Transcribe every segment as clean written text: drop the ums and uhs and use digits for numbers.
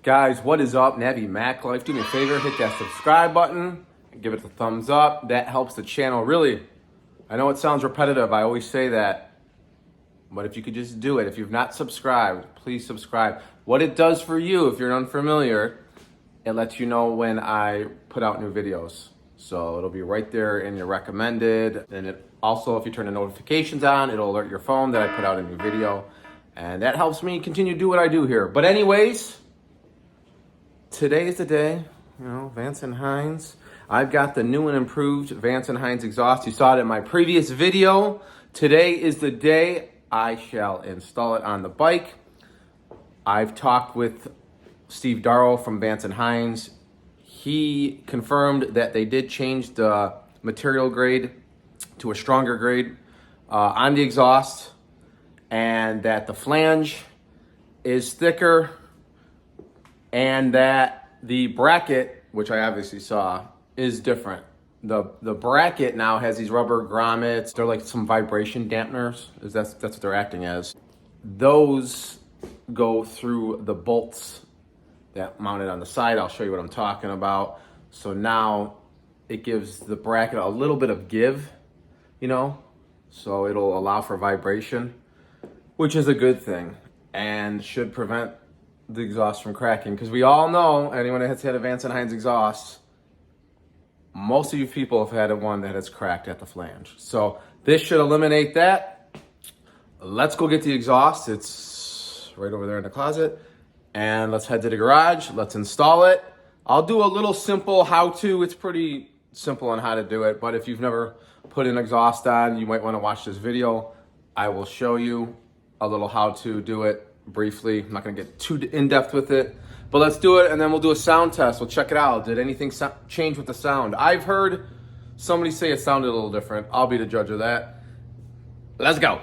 Guys, what is up? Navi Mac Life. Do me a favor, hit that subscribe button and give it a thumbs up. That helps the channel really. I know it sounds repetitive. I always say that. But if you could just do it, if you've not subscribed, please subscribe. What it does for you, if you're unfamiliar, it lets you know when I put out new videos. So it'll be right there in your recommended. And it also, if you turn the notifications on, it'll alert your phone that I put out a new video. And that helps me continue to do what I do here. But anyways, today is the day, Vance Hines. I've got the new and improved Vance Hines exhaust. You saw it in my previous video. Today is the day I shall install it on the bike. I've talked with Steve Darrow from Vance Hines. He confirmed that they did change the material grade to a stronger grade on the exhaust, and that the flange is thicker, and that the bracket, which I obviously saw, is different. The bracket now has these rubber grommets. They're like some vibration dampeners. That's what they're acting as. Those go through the bolts that mounted on the side. I'll show you what I'm talking about. So now it gives the bracket a little bit of give, so it'll allow for vibration, which is a good thing and should prevent the exhaust from cracking. Because we all know, anyone that has had a Vance Hines exhaust, most of you people have had one that has cracked at the flange. So this should eliminate that. Let's go get the exhaust. It's right over there in the closet. And let's head to the garage. Let's install it. I'll do a little simple how-to. It's pretty simple on how to do it. But if you've never put an exhaust on, you might want to watch this video. I will show you a little how to do it briefly. I'm not going to get too in-depth with it. But let's do it, and then we'll do a sound test. We'll check it out. Did anything change with the sound? I've heard somebody say it sounded a little different. I'll be the judge of that. Let's go.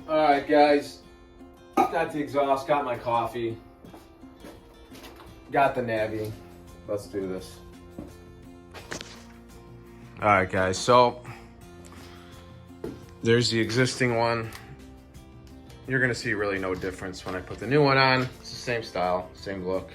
All right, guys, got the exhaust, got my coffee, got the Navi. Let's do this. All right, guys, so there's the existing one. You're gonna see really no difference when I put the new one on. It's the same style, same look.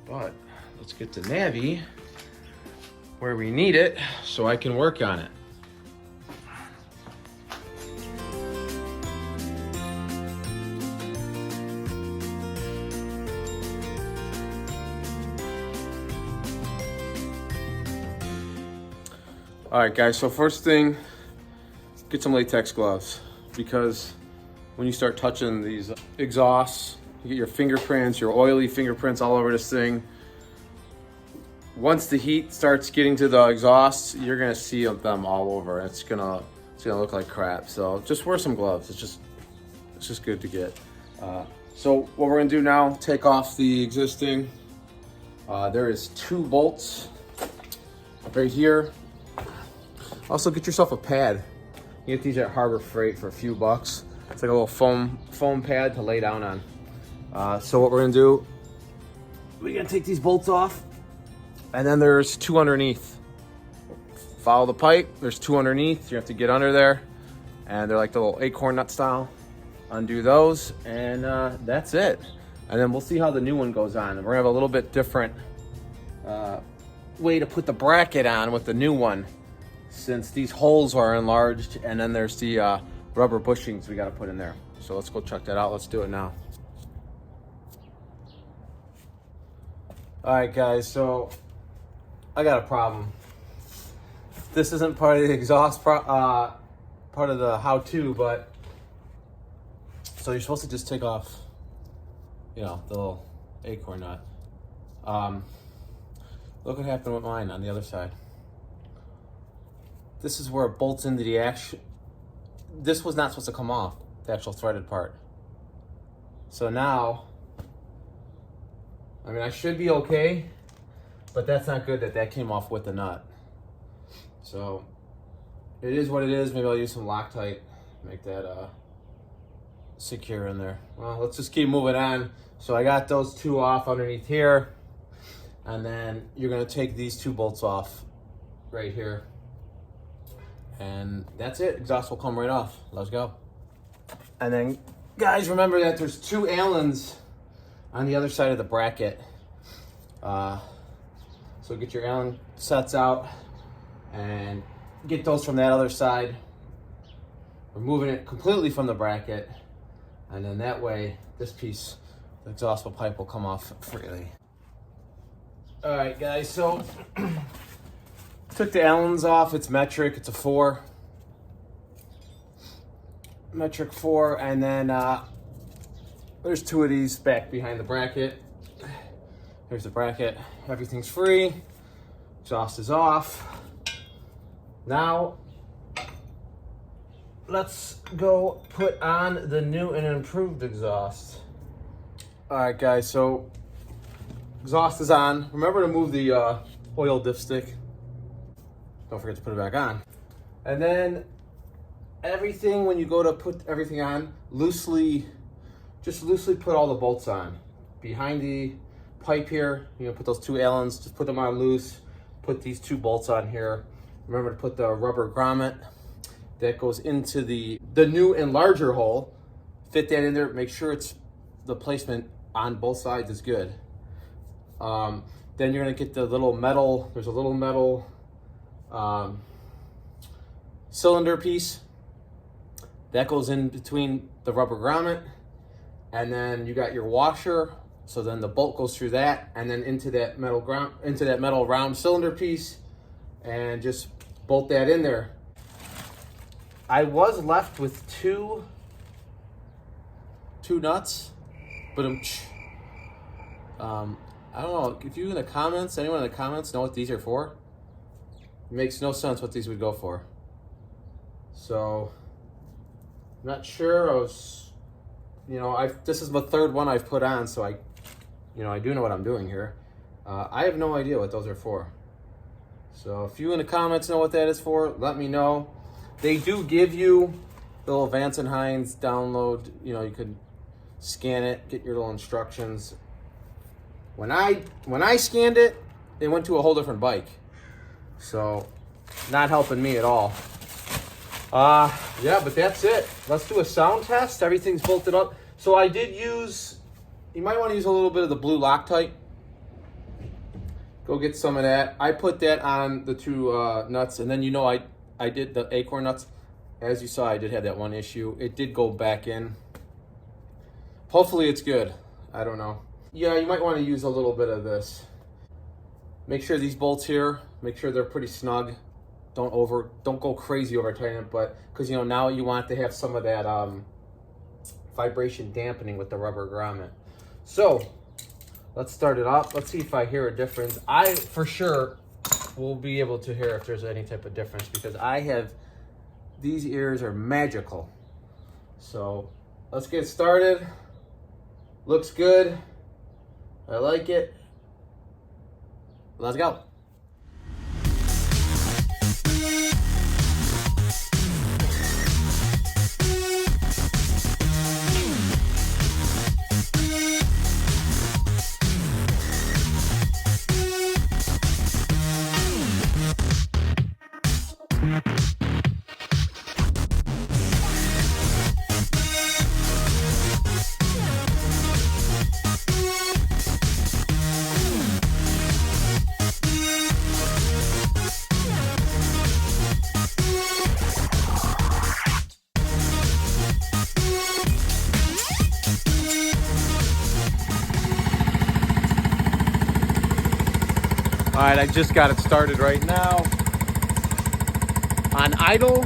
But let's get the Navi where we need it so I can work on it. All right, guys, so first thing, get some latex gloves, because when you start touching these exhausts, you get your fingerprints, your oily fingerprints all over this thing. Once the heat starts getting to the exhaust, you're gonna see them all over. It's gonna look like crap. So just wear some gloves. It's just good to get. So what we're gonna do now, take off the existing. There is 2 bolts right here. Also, get yourself a pad. You get these at Harbor Freight for a few bucks. It's like a little foam pad to lay down on. So what we're gonna do, we're gonna take these bolts off, and then there's 2 underneath. Follow the pipe, there's 2 underneath. You have to get under there, and they're like the little acorn nut style. Undo those, and that's it. And then we'll see how the new one goes on. We're gonna have a little bit different way to put the bracket on with the new one, since these holes are enlarged, and then there's the rubber bushings we got to put in there. So let's go check that out. Let's do it now. All right, guys, so I got a problem. This isn't part of the exhaust part of the how-to, but so you're supposed to just take off, the little acorn nut. Look what happened with mine on the other side. This is where it bolts into the action. This was not supposed to come off, the actual threaded part. So now, I mean, I should be okay, but that's not good that that came off with the nut. So it is what it is. Maybe I'll use some Loctite, make that secure in there. Well, let's just keep moving on. So I got those two off underneath here, and then you're gonna take these two bolts off right here, and that's it. Exhaust will come right off. Let's go. And then, guys, remember that there's two Allens on the other side of the bracket. So get your Allen sets out and get those from that other side. Removing it completely from the bracket, and then that way this piece, the exhaust pipe, will come off freely. All right, guys, so took the Allens off. It's metric, it's a 4. Metric 4, and then there's two of these back behind the bracket. Here's the bracket. Everything's free. Exhaust is off. Now, let's go put on the new and improved exhaust. All right, guys, so exhaust is on. Remember to move the oil dipstick. Don't forget to put it back on. And then everything, when you go to put everything on, just loosely put all the bolts on. Behind the pipe here, you know, put those two Allens, just put them on loose. Put these two bolts on here. Remember to put the rubber grommet that goes into the new and larger hole. Fit that in there, make sure it's the placement on both sides is good. Then you're gonna get the little metal, there's a little metal cylinder piece that goes in between the rubber grommet, and then you got your washer, so then the bolt goes through that and then into that metal round cylinder piece, and just bolt that in there. I was left with two nuts, but I don't know if you in the comments, anyone in the comments know what these are for. It makes no sense what these would go for. So I'm not sure. This is the third one I've put on, so I do know what I'm doing here. I have no idea what those are for. So if you in the comments know what that is for, let me know. They do give you the little Vance Hines download. You know, you could scan it, get your little instructions. When I scanned it, it went to a whole different bike. So not helping me at all. Yeah, but that's it. Let's do a sound test. Everything's bolted up. So I did use, you might want to use a little bit of the blue Loctite. Go get some of that. I put that on the two nuts, and then I did the acorn nuts. As you saw, I did have that one issue. It did go back in. Hopefully it's good. I don't know. Yeah, you might want to use a little bit of this. Make sure these bolts here, make sure they're pretty snug. Don't go crazy over tightening it, but because now you want to have some of that vibration dampening with the rubber grommet. So let's start it up. Let's see if I hear a difference. I for sure will be able to hear if there's any type of difference, because these ears are magical. So let's get started. Looks good. I like it. Let's go. All right, I just got it started right now. On idle,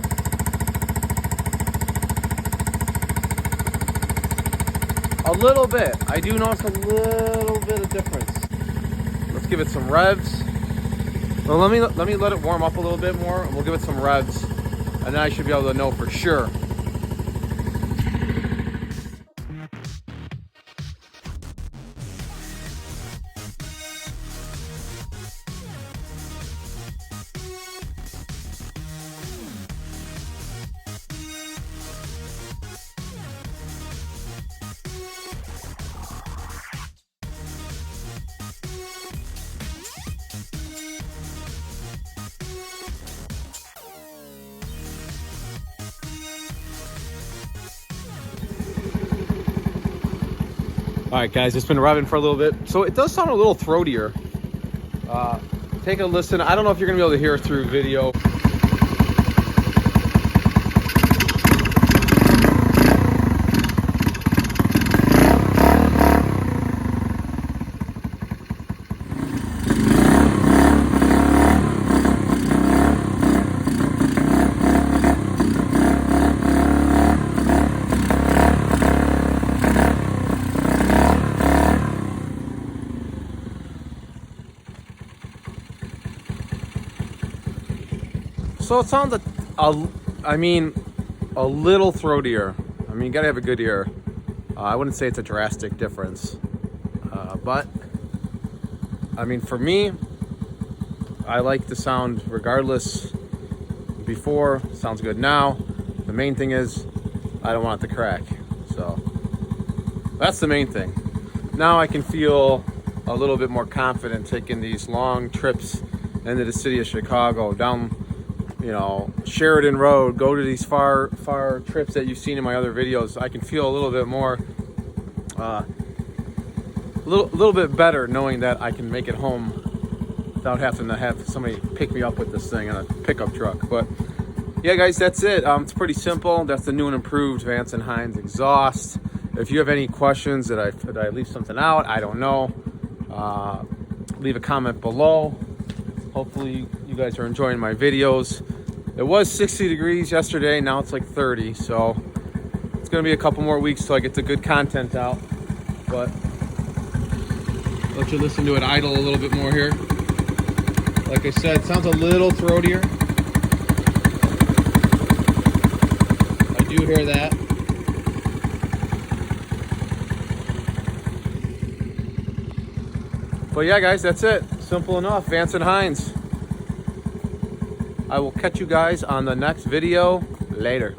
a little bit. I do notice a little bit of difference. Let's give it some revs. Well, let me let it warm up a little bit more, and we'll give it some revs, and then I should be able to know for sure. All right, guys, it's been revving for a little bit. So it does sound a little throatier. Take a listen. I don't know if you're gonna be able to hear it through video. So it sounds a little throatier. I mean, you gotta have a good ear. I wouldn't say it's a drastic difference, but I mean, for me, I like the sound regardless. Before, sounds good now. The main thing is I don't want it to crack. So that's the main thing. Now I can feel a little bit more confident taking these long trips into the city of Chicago, down, you know, Sheridan Road, go to these far trips that you've seen in my other videos. I can feel a little bit more, a little bit better knowing that I can make it home without having to have somebody pick me up with this thing in a pickup truck. But yeah, guys, that's it. It's pretty simple. That's the new and improved Vance Hines exhaust. If you have any questions, did I leave something out? I don't know. Leave a comment below. Hopefully you guys are enjoying my videos. It was 60 degrees yesterday. Now it's like 30. So it's going to be a couple more weeks till I get the good content out. But let you listen to it idle a little bit more here. Like I said, it sounds a little throatier. I do hear that. But yeah, guys, that's it. Simple enough. Vance and Hines. I will catch you guys on the next video. Later.